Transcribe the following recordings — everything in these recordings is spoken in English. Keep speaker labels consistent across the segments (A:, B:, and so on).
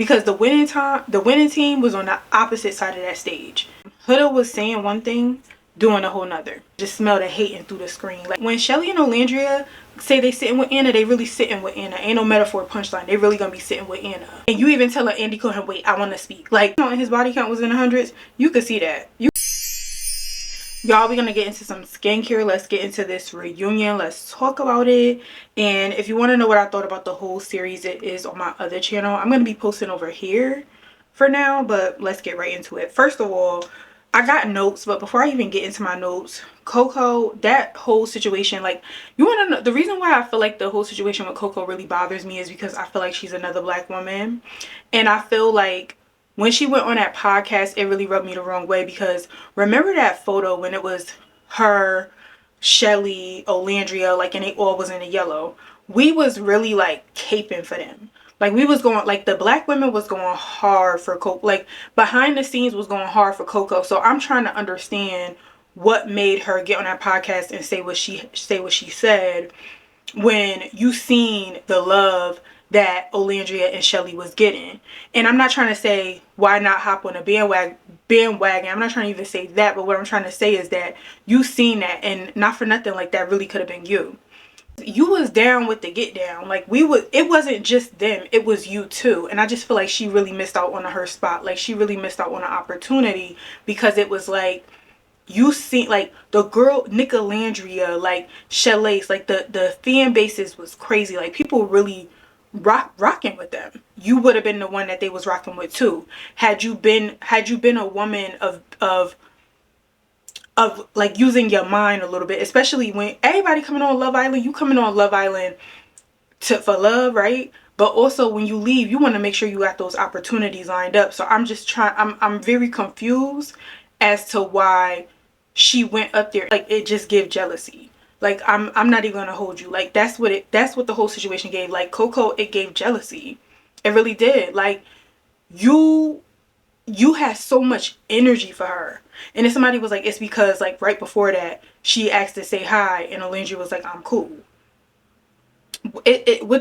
A: because the winning team was on the opposite side of that stage. Huda was saying one thing, doing a whole nother. Just smell the hating through the screen. Like when Shelly and Olandria say they sitting with Anna, they really sitting with Anna. Ain't no metaphor punchline. They really gonna be sitting with Anna. And you even tell her Andy couldn't wait, I want to speak. Like, his body count was in the hundreds. You could see that. Y'all, we're gonna get into some skincare. Let's get into this reunion. Let's talk about it. And if you want to know what I thought about the whole series, it is on my other channel. I'm gonna be posting over here for now, but let's get right into it. First of all, I got notes, but before I even get into my notes, Coco, that whole situation, like, you want to know the reason why I feel like the whole situation with Coco really bothers me is because I feel like she's another black woman. And I feel like when she went on that podcast, it really rubbed me the wrong way, because remember that photo when it was her, Shelly, Olandria, like, and they all was in the yellow? We was really like caping for them. Like, we was going, like, the black women was going hard for Coco. Like, behind the scenes was going hard for Coco. So I'm trying to understand what made her get on that podcast and say what she said, when you seen the love that Olandria and Shelly was getting. And I'm not trying to say why not hop on a bandwagon. I'm not trying to even say that, but what I'm trying to say is that you seen that, and not for nothing, like, that really could have been you. You was down with the get down. Like, it wasn't just them, it was you too. And I just feel like she really missed out on her spot. Like, she really missed out on an opportunity, because it was like, you see, like, the girl Nicolandria, like Shalace, like the fan bases was crazy. Like, people really rocking with them. You would have been the one that they was rocking with too, had you been a woman of like using your mind a little bit, especially when everybody coming on Love Island. You coming on Love Island for love, right? But also when you leave, you want to make sure you got those opportunities lined up. So I'm very confused as to why she went up there. Like, it just gave jealousy. Like, I'm not even gonna hold you. Like, that's what the whole situation gave. Like, Coco, it gave jealousy. It really did. Like, you had so much energy for her. And then somebody was like, it's because, like, right before that, she asked to say hi, and Olandria was like, I'm cool. What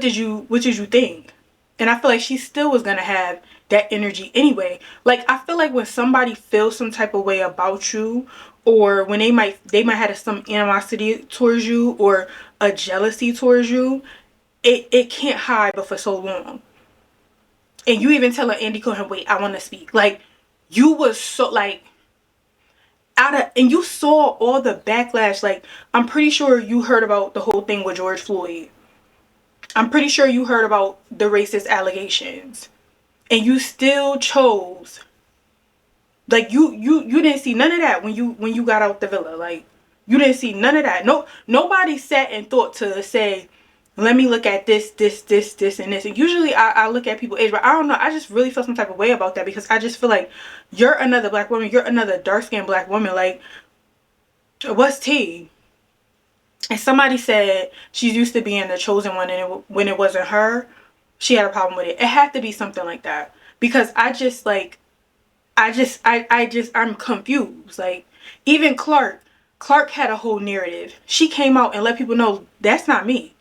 A: did you think? And I feel like she still was gonna have that energy anyway. Like, I feel like when somebody feels some type of way about you, or when they might have some animosity towards you, or a jealousy towards you, it can't hide but for so long. And you even tell her, Andy couldn't wait, I want to speak. Like, you was so, like, and you saw all the backlash. Like, I'm pretty sure you heard about the whole thing with George Floyd. I'm pretty sure you heard about the racist allegations. And you still chose, like, you didn't see none of that when you got out the villa. Like, you didn't see none of that. Nobody sat and thought to say, let me look at this, and this. And usually I look at people's age, but I don't know. I just really feel some type of way about that, because I just feel like you're another black woman. You're another dark-skinned black woman. Like, what's tea? And somebody said she's used to being the chosen one, and when it wasn't her, she had a problem with it. It had to be something like that, because I'm confused. Like, even Clark had a whole narrative. She came out and let people know, that's not me.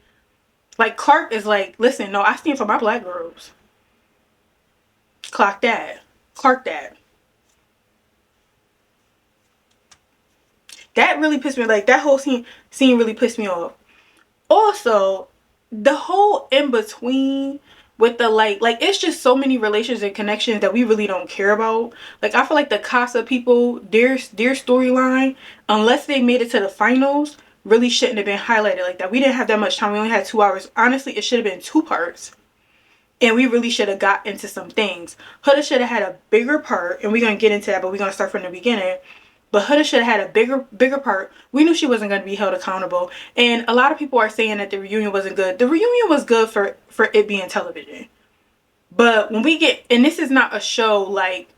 A: Like, Clark is like, listen, no, I stand for my black girls. Clark that. That really pissed me. Like, that whole scene really pissed me off. Also, the whole in between with the, like, it's just so many relations and connections that we really don't care about. Like, I feel like the Casa people, their storyline, unless they made it to the finals, really shouldn't have been highlighted like that. We didn't have that much time. We only had 2 hours. Honestly, it should have been 2 parts. And we really should have got into some things. Huda should have had a bigger part. And we're going to get into that, but we're going to start from the beginning. But Huda should have had a bigger part. We knew she wasn't going to be held accountable. And a lot of people are saying that the reunion wasn't good. The reunion was good for it being television. But when we get, and this is not a show like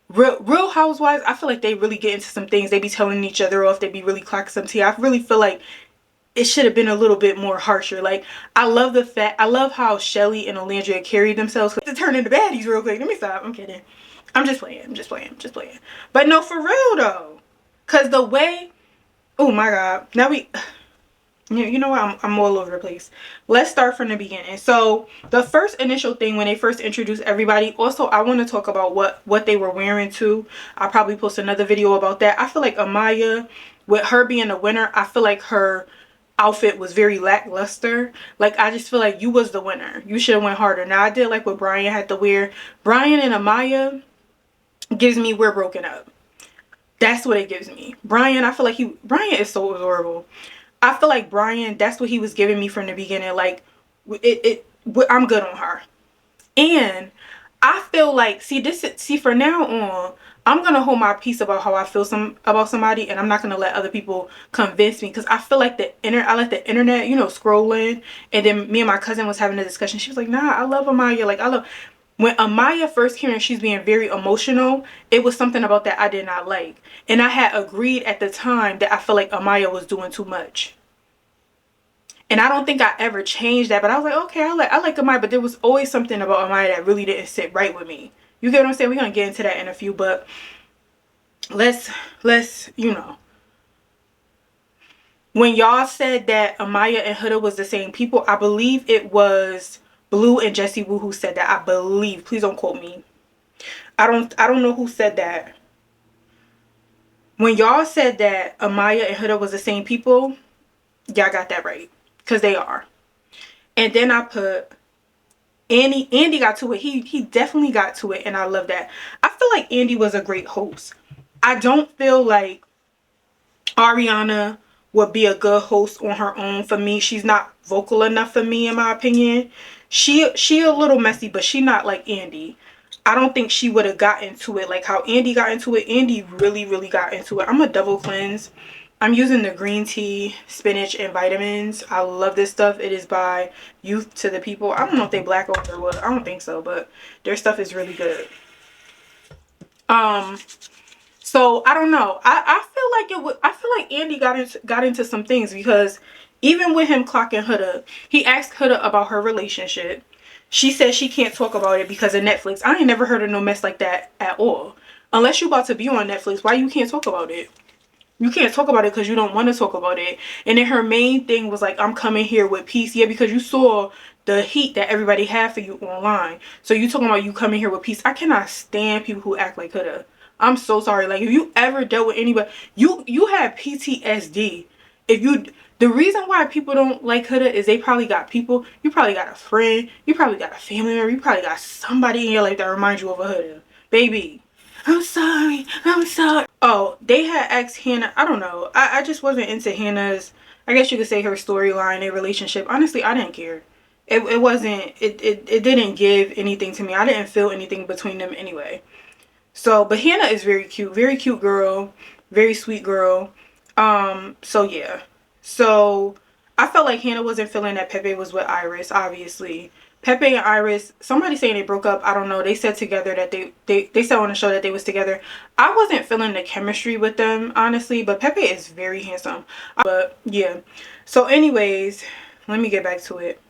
A: Real Housewives, I feel like they really get into some things. They be telling each other off. They be really clocking some tea. I really feel like it should have been a little bit more harsher. Like, I love how Shelly and Olandria carried themselves. To turn into baddies real quick. Let me stop. I'm kidding. I'm just playing. But no, for real though. Cause the way, oh my God. Now You know what? I'm all over the place. Let's start from the beginning. So the first initial thing when they first introduced everybody. Also, I want to talk about what they were wearing too. I'll probably post another video about that. I feel like Amaya, with her being the winner, I feel like her outfit was very lackluster. Like, I just feel like you was the winner. You should have went harder. Now, I did like what Brian had to wear. Brian and Amaya gives me we're broken up. That's what it gives me. Brian, I feel like Brian is so adorable. I feel like Brian, that's what he was giving me from the beginning. Like, I'm good on her. And I feel like, see, for now on, I'm going to hold my peace about how I feel about somebody, and I'm not going to let other people convince me, because I feel like I let the internet, scrolling, and then me and my cousin was having a discussion. She was like, nah, I love Amaya. Like, when Amaya first came and she's being very emotional, it was something about that I did not like. And I had agreed at the time that I feel like Amaya was doing too much. And I don't think I ever changed that, but I was like, okay, I like Amaya, but there was always something about Amaya that really didn't sit right with me. You get what I'm saying? We're gonna get into that in a few, but let's when y'all said that Amaya and Huda was the same people, I believe it was Blue and Jessie Woo who said that. I believe. Please don't quote me. I don't know who said that. When y'all said that Amaya and Huda was the same people, y'all got that right. Because they are. And then I put Andy. Andy got to it. He definitely got to it. And I love that. I feel like Andy was a great host. I don't feel like Ariana would be a good host on her own. For me, she's not vocal enough for me, in my opinion. She a little messy, but she not like Andy. I don't think she would have got into it like how Andy got into it. Andy really, really got into it. I'm a double cleanse. I'm using the green tea, spinach, and vitamins. I love this stuff. It is by Youth to the People. I don't know if they black owned or what. I don't think so, but their stuff is really good. So I don't know. I feel like Andy got into some things, because even with him clocking Huda, he asked Huda about her relationship. She said she can't talk about it because of Netflix. I ain't never heard of no mess like that at all. Unless you about to be on Netflix, why you can't talk about it? You can't talk about it because you don't want to talk about it. And then her main thing was like, I'm coming here with peace. Yeah, because you saw the heat that everybody had for you online. So you talking about you coming here with peace. I cannot stand people who act like Huda. I'm so sorry. Like, if you ever dealt with anybody, you have PTSD. The reason why people don't like Huda is they probably got people. You probably got a friend. You probably got a family member. You probably got somebody in your life that reminds you of a Huda. Baby, I'm sorry. I'm sorry. Oh, they had asked Hannah. I don't know. I just wasn't into Hannah's, I guess you could say, her storyline, their relationship. Honestly, I didn't care. It wasn't, it didn't give anything to me. I didn't feel anything between them anyway. So, but Hannah is very cute girl, very sweet girl. So yeah. So I felt like Hannah wasn't feeling that Pepe was with Iris, obviously. Pepe and Iris, somebody saying they broke up, I don't know. They said together that they said on the show that they was together. I wasn't feeling the chemistry with them, honestly, but Pepe is very handsome. But yeah. So anyways, let me get back to it.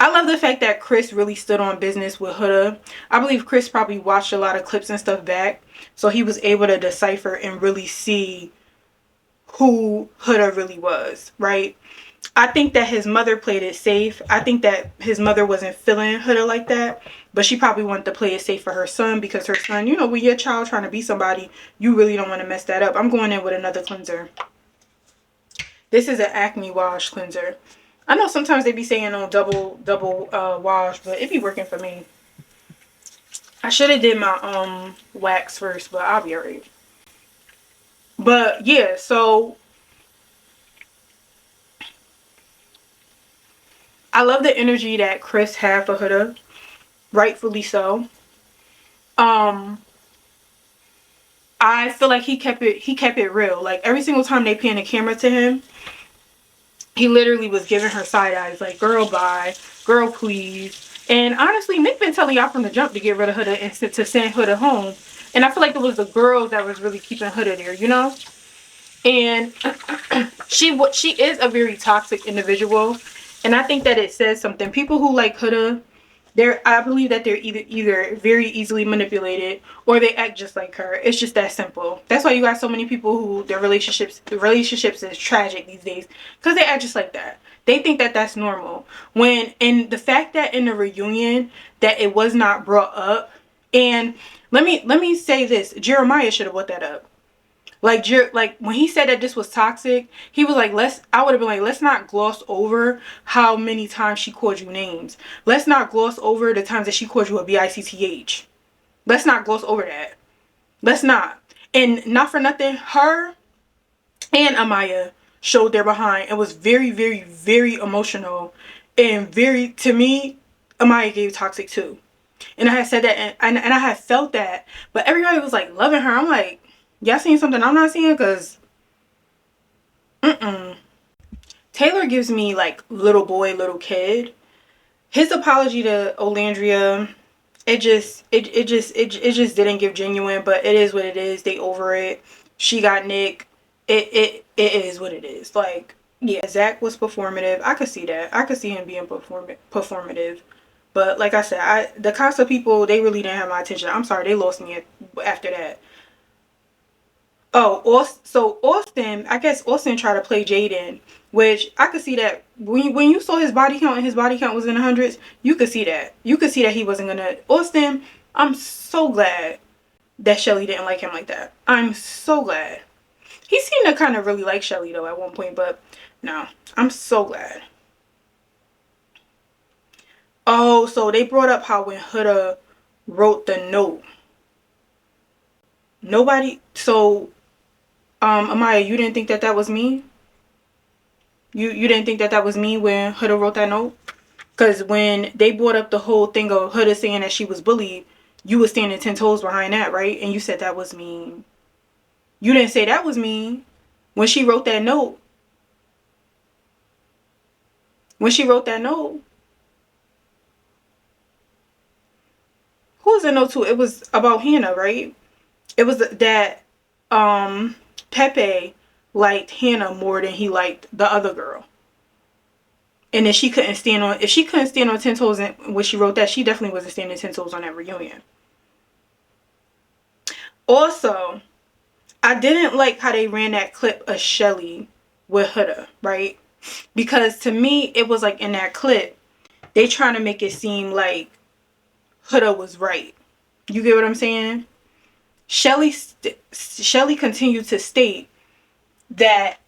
A: I love the fact that Chris really stood on business with Huda. I believe Chris probably watched a lot of clips and stuff back, so he was able to decipher and really see who Huda really was, right? I think that his mother played it safe. I think that his mother wasn't feeling Huda like that, but she probably wanted to play it safe for her son, because her son, when your child trying to be somebody, you really don't want to mess that up. I'm going in with another cleanser. This is an Acne wash cleanser. I know sometimes they be saying on double wash, but it be working for me. I should have did my wax first, but I'll be alright. But yeah, so I love the energy that Chris had for Huda, rightfully so. I feel like he kept it real. Like, every single time they pan the camera to him, he literally was giving her side eyes, like, girl, bye, girl, please. And honestly, Nick been telling y'all from the jump to get rid of Huda and to send Huda home. And I feel like it was the girls that was really keeping Huda there, And she is a very toxic individual. And I think that it says something. People who like Huda, I believe that they're either very easily manipulated or they act just like her. It's just that simple. That's why you got so many people who the relationships is tragic these days, because they act just like that. They think that that's normal. And the fact that in the reunion that it was not brought up, and let me say this, Jeremiah should have brought that up. Like when he said that this was toxic, he was like, I would have been like, let's not gloss over how many times she called you names. Let's not gloss over the times that she called you a bitch. Let's not gloss over that. Let's not. And not for nothing, her and Amaya showed their behind and was very, very, very emotional. And very, to me, Amaya gave toxic too. And I had said that, and I had felt that. But everybody was like loving her. I'm like, y'all seeing something I'm not seeing? Because Taylor gives me like little boy, little kid. His apology to Olandria, it just didn't give genuine, but it is what it is. They over it. She got Nick. It is what it is. Like, yeah, Zach was performative. I could see that. I could see him being performative. But like I said, the Casa people, they really didn't have my attention. I'm sorry, they lost me after that. Oh, so Austin, I guess Austin tried to play Jaden, which I could see that when you saw his body count and his body count was in the hundreds, you could see that. You could see that he wasn't gonna. Austin, I'm so glad that Shelly didn't like him like that. I'm so glad. He seemed to kind of really like Shelly though at one point, but no, I'm so glad. Oh, so they brought up how when Huda wrote the note, nobody. So, Amaya, you didn't think that that was me? You didn't think that that was me when Huda wrote that note? Because when they brought up the whole thing of Huda saying that she was bullied, you was standing 10 toes behind that, right? And you said that was me. You didn't say that was me. When she wrote that note. When she wrote that note. Who was the note to? It was about Hannah, right? It was that Pepe liked Hannah more than he liked the other girl. And if she couldn't stand on 10 toes when she wrote that, she definitely wasn't standing 10 toes on that reunion. Also, I didn't like how they ran that clip of Shelly with Huda, right? Because to me, it was like in that clip, they trying to make it seem like Huda was right. You get what I'm saying? Shelly continued to state that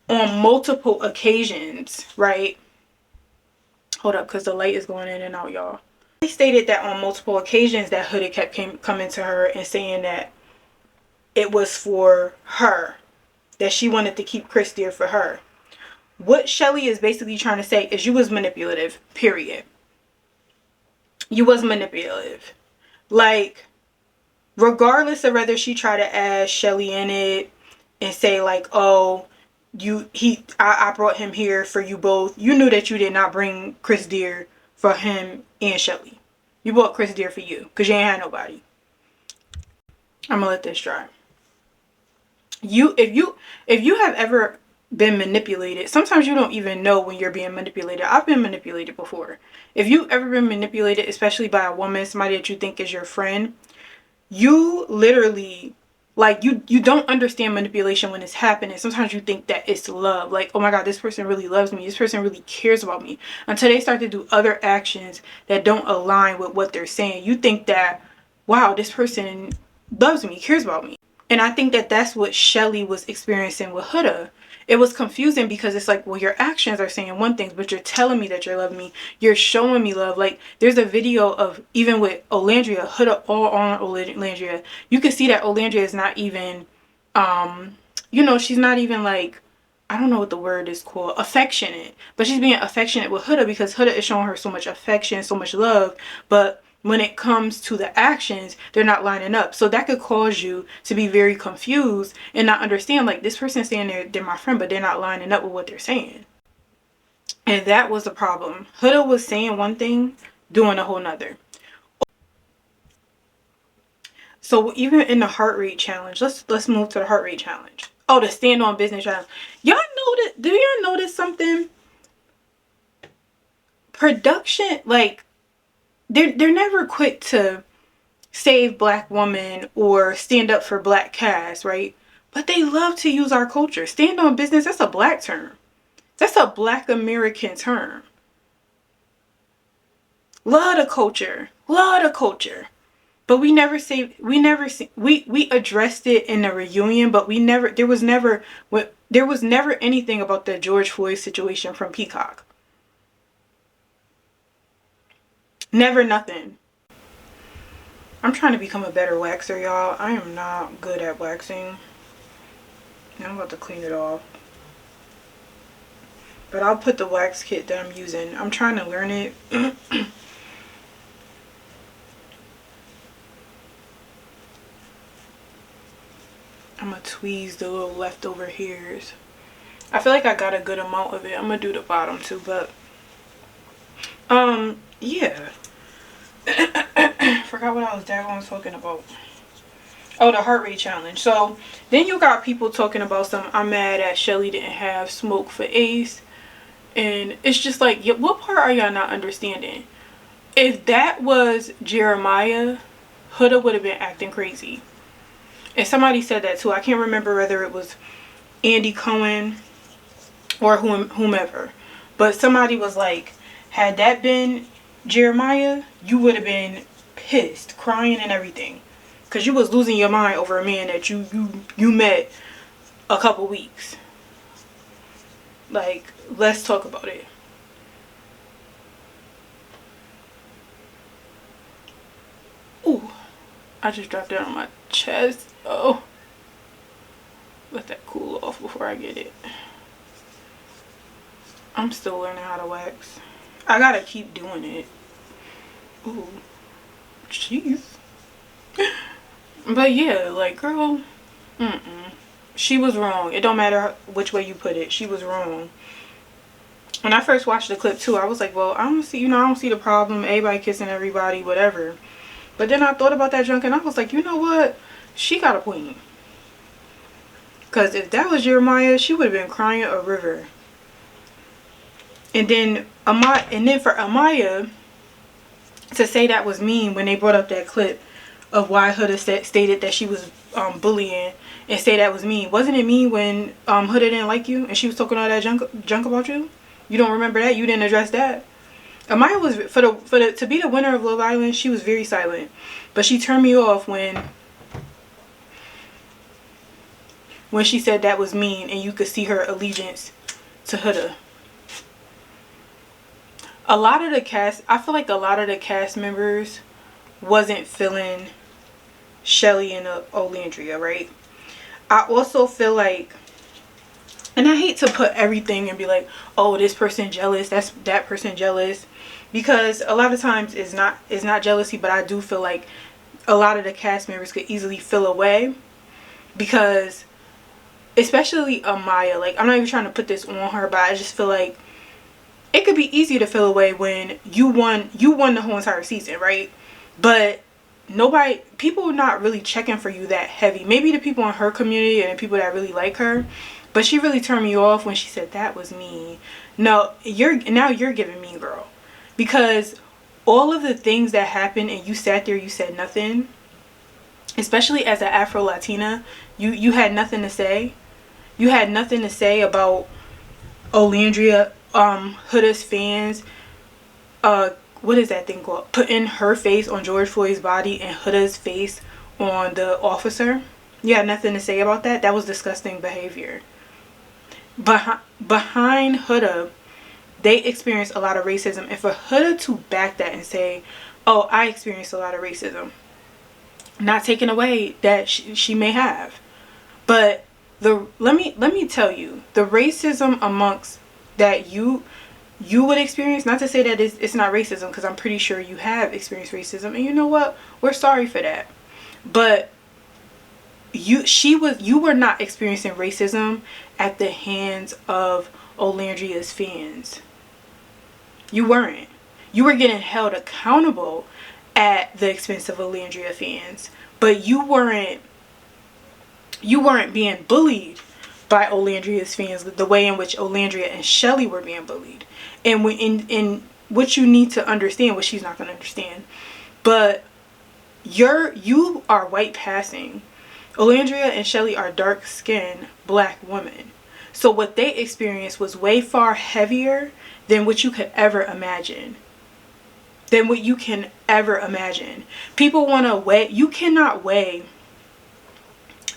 A: on multiple occasions, right? Hold up, because the light is going in and out, y'all. They stated that on multiple occasions that Huda kept coming to her and saying that it was for her, that she wanted to keep Chris dear for her. What Shelly is basically trying to say is you was manipulative, period. You was manipulative. Like, regardless of whether she tried to add Shelly in it and say like, oh, I brought him here for you both. You knew that you did not bring Chris dear for him and Shelly. You brought Chris dear for you because you ain't had nobody. I'm gonna let this dry. If you have ever been manipulated, sometimes you don't even know when you're being manipulated. I've been manipulated before. If you've ever been manipulated, especially by a woman, somebody that you think is your friend, you literally, like, you don't understand manipulation when it's happening. Sometimes you think that it's love. Like, oh my God, this person really loves me. This person really cares about me. Until they start to do other actions that don't align with what they're saying. You think that, wow, this person loves me, cares about me. And I think that that's what Shelly was experiencing with Huda. It was confusing because it's like, well, your actions are saying one thing, but you're telling me that you're loving me. You're showing me love. Like, there's a video of, even with Olandria, Huda all on Olandria. You can see that Olandria is not even, she's not even like, I don't know what the word is called, affectionate. But she's being affectionate with Huda because Huda is showing her so much affection, so much love. But when it comes to the actions, they're not lining up. So that could cause you to be very confused and not understand, like, this person's saying they're my friend, but they're not lining up with what they're saying. And that was the problem. Huda was saying one thing, doing a whole nother. So even in the heart rate challenge, let's move to the heart rate challenge. Oh, the stand on business challenge. Do y'all notice something? Production, like, they're never quick to save black women or stand up for black cast, right? But they love to use our culture. Stand on business, that's a black term. That's a black American term. Love the culture. Love the culture. But we never say, we addressed it in the reunion, but there was never anything about the George Floyd situation from Peacock. Never nothing. I'm trying to become a better waxer, y'all. I am not good at waxing. I'm about to clean it off. But I'll put the wax kit that I'm using. I'm trying to learn it. I'm gonna tweeze the little leftover hairs. I feel like I got a good amount of it. I'm gonna do the bottom too, but yeah. Forgot what I was talking about. Oh, the heart rate challenge. So then you got people talking about I'm mad at Shelly didn't have smoke for Ace. And it's just like, what part are y'all not understanding? If that was Jeremiah, Huda would have been acting crazy. And somebody said that too. I can't remember whether it was Andy Cohen or whomever. But somebody was like, had that been Jeremiah, you would have been pissed, crying and everything. Because you was losing your mind over a man that you met a couple weeks. Like, let's talk about it. Ooh, I just dropped it on my chest. Oh, let that cool off before I get it. I'm still learning how to wax. I gotta keep doing it. Ooh, jeez. But yeah, like, girl, she was wrong. It don't matter which way you put it. She was wrong. When I first watched the clip too, I was like, well, I don't see the problem. Everybody kissing everybody, whatever. But then I thought about that junk and I was like, you know what? She got a point. Because if that was Jeremiah, she would have been crying a river. And then for Amaya to say that was mean when they brought up that clip of why Huda stated that she was bullying and say that was mean. Wasn't it mean when Huda didn't like you and she was talking all that junk about you? You don't remember that? You didn't address that? Amaya was to be the winner of Love Island, she was very silent. But she turned me off when she said that was mean and you could see her allegiance to Huda. I feel like a lot of the cast members wasn't feeling Shelly and Olandria, right? I also feel like, and I hate to put everything and be like, oh, this person jealous, that person jealous, because a lot of times it's not jealousy, but I do feel like a lot of the cast members could easily feel away, because especially Amaya, like, I'm not even trying to put this on her, but I just feel like it could be easy to feel away when you won the whole entire season, right? But people are not really checking for you that heavy. Maybe the people in her community and the people that really like her, but she really turned me off when she said that was me. No, you're giving me, girl, because all of the things that happened and you sat there, you said nothing. Especially as an Afro Latina, you had nothing to say. You had nothing to say about Olandria, Huda's fans, what is that thing called? Putting her face on George Floyd's body and Huda's face on the officer. You had nothing to say about that. That was disgusting behavior. Behind Huda, they experienced a lot of racism. And for Huda to back that and say, oh, I experienced a lot of racism, not taking away that she may have, but let me tell you, the racism amongst that you would experience, not to say that it's not racism, because I'm pretty sure you have experienced racism, and you know what, we're sorry for that, but you were not experiencing racism at the hands of Olandria's fans. You weren't. You were getting held accountable at the expense of Olandria fans, but you weren't being bullied by Olandria's fans the way in which Olandria and Shelly were being bullied. And what you need to understand, what she's not going to understand. But you are white passing. Olandria and Shelly are dark skinned black women. So what they experienced was way far heavier than what you could ever imagine. Than what you can ever imagine. People want to weigh, you cannot weigh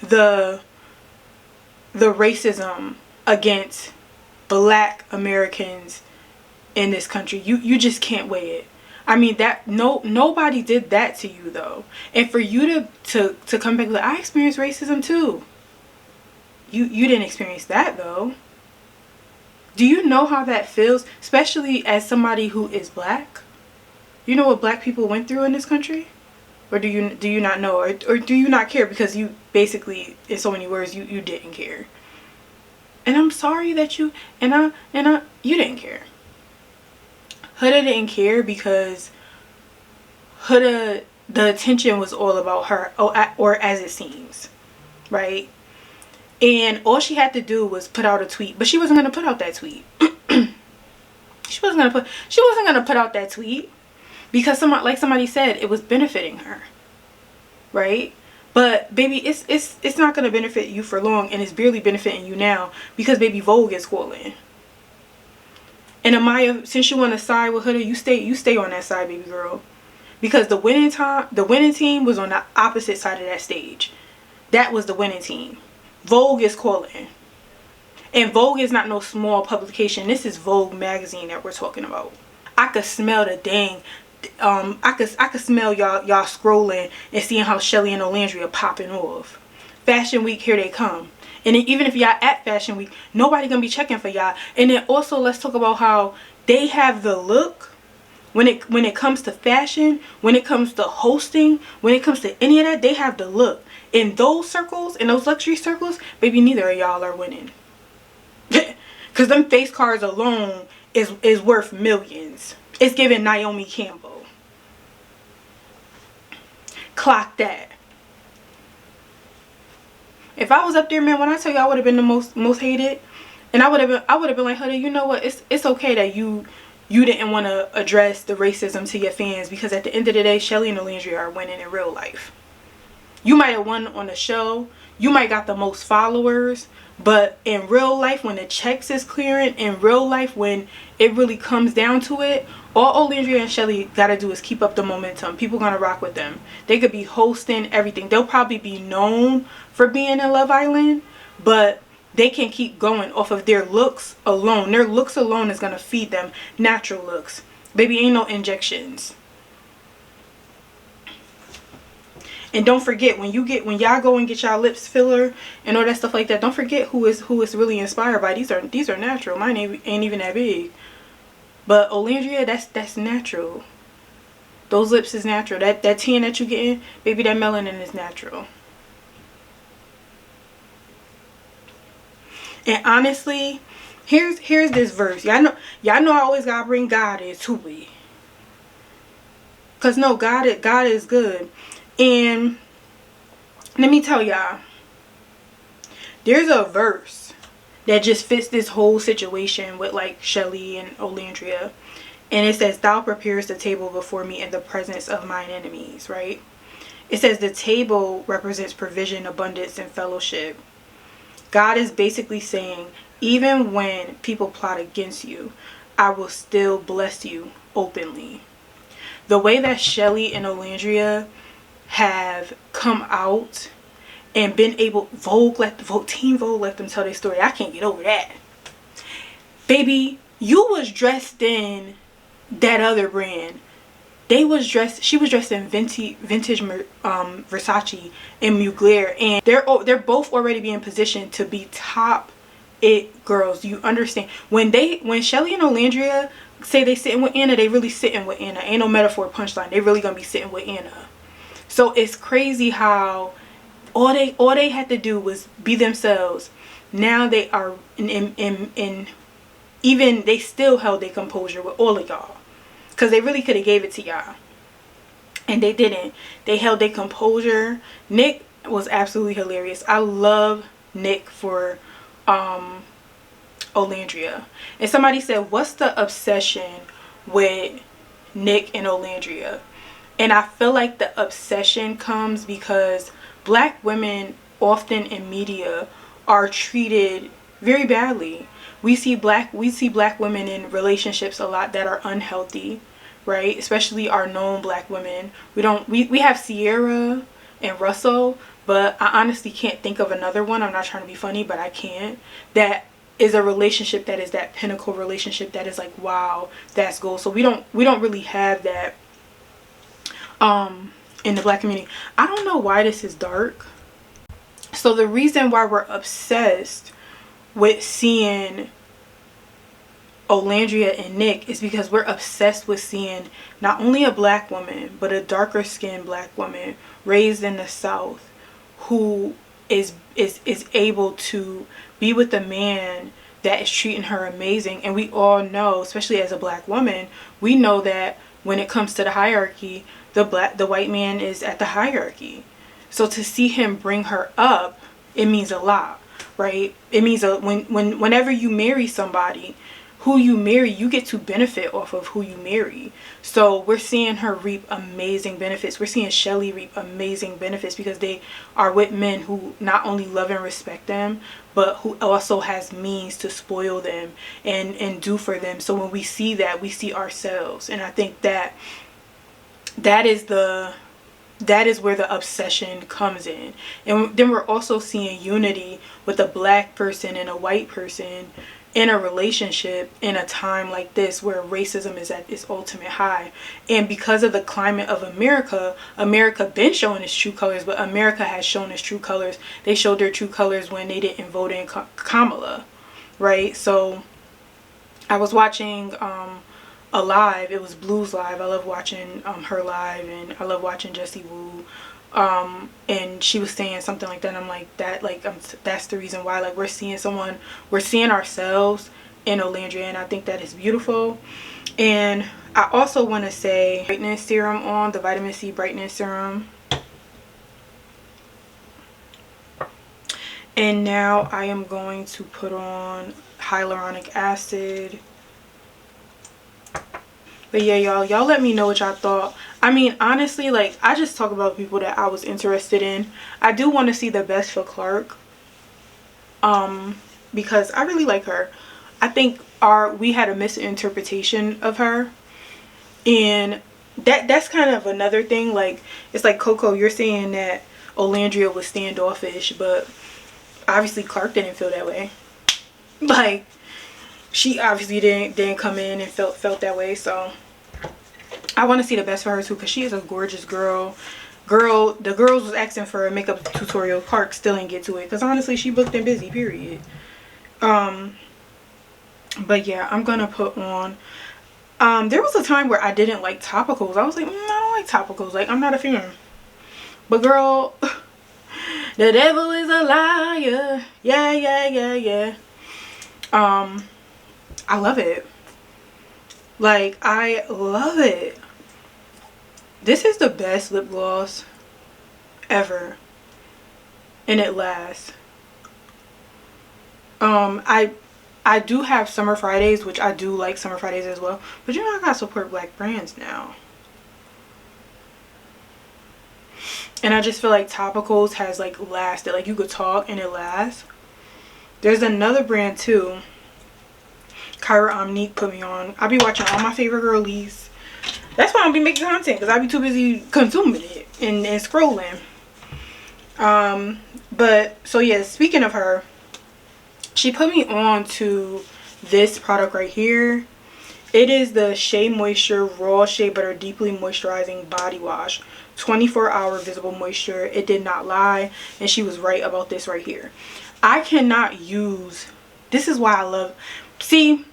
A: the racism against black Americans in this country. You just can't weigh it. I mean, that nobody did that to you though. And for you to come back like, I experienced racism too. You didn't experience that though. Do you know how that feels? Especially as somebody who is black. You know what black people went through in this country? Or do you not know? Or do you not care because you basically, in so many words, you didn't care. And I'm sorry that you you didn't care. Huda didn't care because Huda, the attention was all about her, or as it seems, right? And all she had to do was put out a tweet, but she wasn't gonna put out that tweet. She wasn't gonna put out that tweet because somebody said, it was benefiting her, right? But baby, it's not gonna benefit you for long, and it's barely benefiting you now because baby Vogue is calling. And Amaya, since you want to side with Huda, you stay on that side, baby girl. Because the winning team was on the opposite side of that stage. That was the winning team. Vogue is calling. And Vogue is not no small publication. This is Vogue magazine that we're talking about. I could smell the dang. I could smell y'all scrolling and seeing how Shelly and Olandria popping off. Fashion Week, here they come. And then even if y'all at Fashion Week, nobody gonna be checking for y'all. And then also let's talk about how they have the look when it comes to fashion, when it comes to hosting, when it comes to any of that, they have the look. In those circles, in those luxury circles, baby, neither of y'all are winning. Cause them face cards alone is worth millions. It's giving Naomi Campbell. Clock that. If I was up there, man, when I tell you I would have been the most hated, and I would have been like, Huda, you know what? It's okay that you didn't want to address the racism to your fans, because at the end of the day, Shelly and Olandria are winning in real life. You might have won on the show, you might got the most followers, but in real life, when the checks is clearing, in real life, when it really comes down to it, all Olandria and Shelly gotta do is keep up the momentum. People gonna rock with them. They could be hosting everything. They'll probably be known for being in Love Island, but they can keep going off of their looks alone. Their looks alone is gonna feed them natural looks. Baby, ain't no injections. And don't forget, when y'all go and get y'all lips filler and all that stuff like that, don't forget who is really inspired by. These are natural. Mine ain't even that big. But Olandria, that's natural. Those lips is natural. That tan that you getting, baby, that melanin is natural. And honestly, here's this verse. Y'all know I always gotta bring God into it. Cause no, God is good. And let me tell y'all, there's a verse that just fits this whole situation with like Shelly and Olandria. And it says, thou preparest the table before me in the presence of mine enemies, right? It says the table represents provision, abundance, and fellowship. God is basically saying, even when people plot against you, I will still bless you openly. The way that Shelly and Olandria have come out and been able, Team Vogue let them tell their story. I can't get over that. Baby, you was dressed in that other brand. She was dressed in vintage Versace and Mugler, and they're both already being positioned to be top it girls. You understand? When Shelly and Olandria say they sitting with Anna, they really sitting with Anna. Ain't no metaphor punchline. They really gonna be sitting with Anna. So it's crazy how all they had to do was be themselves. Now they are in even they still held their composure with all of y'all. Because they really could have gave it to y'all. And they didn't. They held their composure. Nick was absolutely hilarious. I love Nick for Olandria. And somebody said, what's the obsession with Nick and Olandria. And I feel like the obsession comes because black women often in media are treated very badly. We see black women in relationships a lot that are unhealthy, right? Especially our known black women. We have Sierra and Russell, but I honestly can't think of another one. I'm not trying to be funny, but I can't. That is a relationship that is that pinnacle relationship that is like, wow, that's gold. So we don't really have that in the black community. I don't know why this is dark. So the reason why we're obsessed with seeing Olandria and Nick is because we're obsessed with seeing not only a black woman, but a darker skinned black woman raised in the South who is able to be with a man that is treating her amazing. And we all know, especially as a black woman, we know that when it comes to the hierarchy, the white man is at the hierarchy. So to see him bring her up, it means a lot, right? It means whenever you marry somebody, who you marry, you get to benefit off of who you marry. So we're seeing her reap amazing benefits. We're seeing Shelly reap amazing benefits because they are with men who not only love and respect them, but who also has means to spoil them and do for them. So when we see that, we see ourselves. And I think that is where the obsession comes in. And then we're also seeing unity with a black person and a white person in a relationship in a time like this where racism is at its ultimate high. And because of the climate of America been showing its true colors, but America has shown its true colors. They showed their true colors when they didn't vote in Kamala, right? So I was watching a live. It was Blue's live. I love watching her live, and I love watching Jessie Woo. And she was saying something like that. And I'm like, that's the reason why, like, we're seeing ourselves in Olandria, and I think that is beautiful. And I also want to say brightness serum on, the vitamin C brightness serum. And now I am going to put on hyaluronic acid. But yeah, y'all let me know what y'all thought. I mean, honestly, like, I just talk about people that I was interested in. I do want to see the best for Clark. Because I really like her. I think we had a misinterpretation of her. And that's kind of another thing. Like, it's like, Coco, you're saying that Olandria was standoffish, but obviously Clark didn't feel that way. Like, she obviously didn't come in and felt that way. So I want to see the best for her too, because she is a gorgeous girl. The girls was asking for a makeup tutorial. Clark still didn't get to it because honestly she booked and busy, period. But yeah, I'm gonna put on there was a time where I didn't like topicals. I was like, I don't like topicals, like, I'm not a fan. But girl, the devil is a liar. Yeah. I love it. Like, I love it. This is the best lip gloss ever. And it lasts. I do have Summer Fridays, which I do like Summer Fridays as well. But you know, I gotta support black brands now. And I just feel like topicals has like lasted. Like, you could talk and it lasts. There's another brand too. Kyra Omnique put me on. I be watching all my favorite girlies. That's why I don't be making content, because I be too busy consuming it and scrolling. But so yeah, speaking of her, she put me on to this product right here. It is the Shea Moisture Raw Shea Butter Deeply Moisturizing Body Wash. 24-hour visible moisture. It did not lie, and she was right about this right here. I cannot use, this is why I love, see,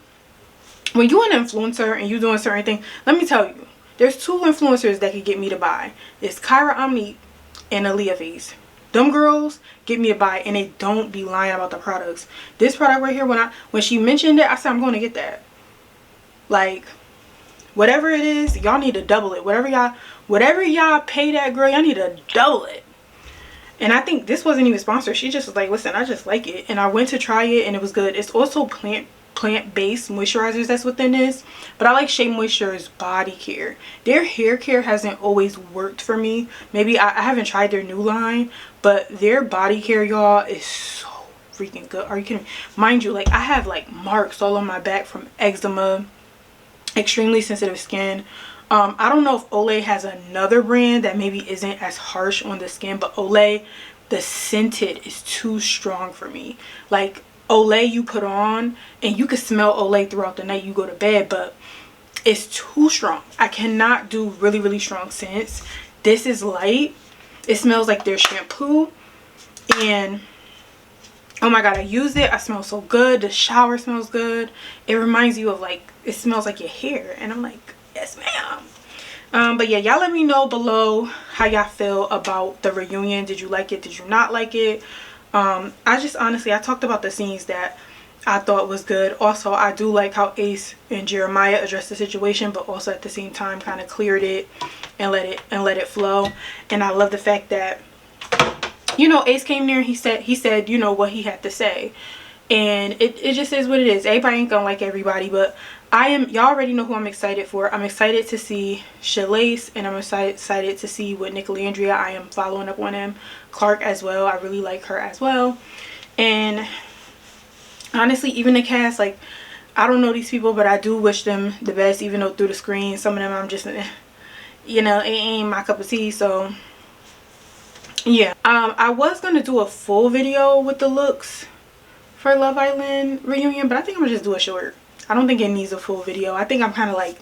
A: when you're an influencer and you're doing certain things, let me tell you, there's two influencers that can get me to buy. It's Kyra Omnique and Aaliyah Face. Them girls get me to buy, and they don't be lying about the products. This product right here, when she mentioned it, I said, I'm going to get that. Like, whatever it is, y'all need to double it. Whatever y'all pay that girl, y'all need to double it. And I think this wasn't even sponsored. She just was like, listen, I just like it. And I went to try it, and it was good. It's also plant plant-based moisturizers that's within this, but I like Shea Moisture's body care. Their hair care hasn't always worked for me. Maybe I haven't tried their new line, but their body care, y'all, is so freaking good. Are you kidding me? Mind you, like, I have like marks all on my back from eczema, extremely sensitive skin. I don't know if Olay has another brand that maybe isn't as harsh on the skin, but Olay, the scented is too strong for me. Like, Olay you put on and you can smell Olay throughout the night you go to bed, but it's too strong. I cannot do really strong scents. This is light. It smells like their shampoo, and oh my god, I used it. I smell so good. The shower smells good. It reminds you of, like, it smells like your hair, and I'm like, yes ma'am. But yeah, y'all let me know below how y'all feel about the reunion. Did you like it? Did you not like it? I just honestly, I talked about the scenes that I thought was good. Also, I do like how Ace and Jeremiah addressed the situation, but also at the same time kind of cleared it and let it flow. And I love the fact that, you know, Ace came there and he said, you know, what he had to say. And it just is what it is. Everybody ain't gonna like everybody, but y'all already know who I'm excited for. I'm excited to see Shalace, and I'm excited to see what Nick Landria. I am following up on him. Clark as well. I really like her as well. And honestly, even the cast, like, I don't know these people, but I do wish them the best, even though through the screen, some of them I'm just, you know, it ain't my cup of tea. So yeah, I was gonna do a full video with the looks for Love Island reunion, but I think I'm gonna just do a short. I don't think it needs a full video. I think I'm kind of like,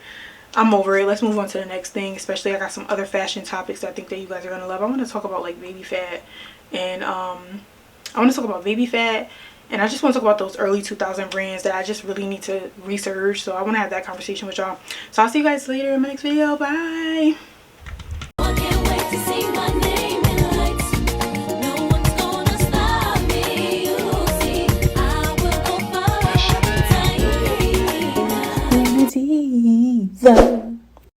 A: I'm over it. Let's move on to the next thing. Especially I got some other fashion topics I think that you guys are gonna love. I want to talk about like baby fat, and I want to talk about baby fat, and I just want to talk about those early 2000 brands that I just really need to research. So I want to have that conversation with y'all. So I'll see you guys later in my next video. Bye. Diva.